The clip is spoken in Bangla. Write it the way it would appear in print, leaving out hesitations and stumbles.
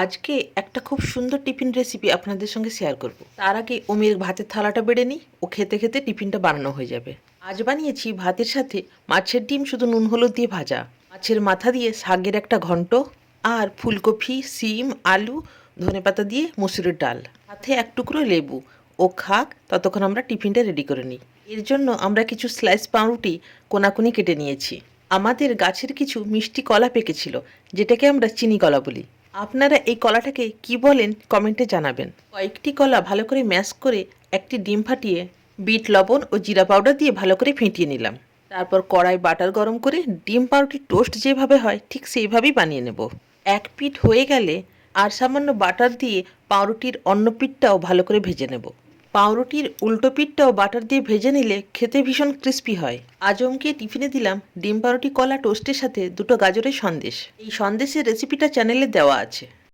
আজকে একটা খুব সুন্দর টিফিন রেসিপি আপনাদের সঙ্গে শেয়ার করব। তার আগে অমির ভাতের থালাটা বেড়ে নিই, ও খেতে খেতে টিফিনটা বানানো হয়ে যাবে। আজ বানিয়েছি ভাতের সাথে মাছের ডিম শুধু নুন হলুদ দিয়ে ভাজা, মাছের মাথা দিয়ে শাকের একটা ঘন্ট, আর ফুলকপি, সিম, আলু, ধনেপাতা দিয়ে মসুরের ডাল, সাথে এক টুকরো লেবু। ও খাক, ততক্ষণ আমরা টিফিনটা রেডি করে নিই। এর জন্য আমরা কিছু স্লাইস পাউরুটি কোনাকুনি কেটে নিয়েছি। আমাদের গাছের কিছু মিষ্টি কলা পেকেছিল, যেটাকে আমরা চিনি কলা বলি। আপনারা এই কলাটাকে কি বলেন কমেন্টে জানাবেন। কয়েকটি কলা ভালো করে ম্যাশ করে একটি ডিম ফাটিয়ে বিট লবণ ও জিরা পাউডার দিয়ে ভালো করে ফেটিয়ে নিলাম। তারপর কড়াই বাটার গরম করে ডিম পাউরুটির টোস্ট যেভাবে হয় ঠিক সেইভাবেই বানিয়ে নেব। এক পিঠ হয়ে গেলে আর সামান্য বাটার দিয়ে পাউরুটির অন্য পিঠটাও ভালো করে ভেজে নেব। পাউরুটির উল্টো পিঠটাও বাটার দিয়ে ভেজে নিলে খেতে ভীষণ ক্রিস্পি হয়। আজমকে টিফিনে দিলাম ডিম পাউরুটি কলা টোস্টের সাথে দুটো গাজরের সন্দেশ। এই সন্দেশের রেসিপিটা চ্যানেলে দেওয়া আছে।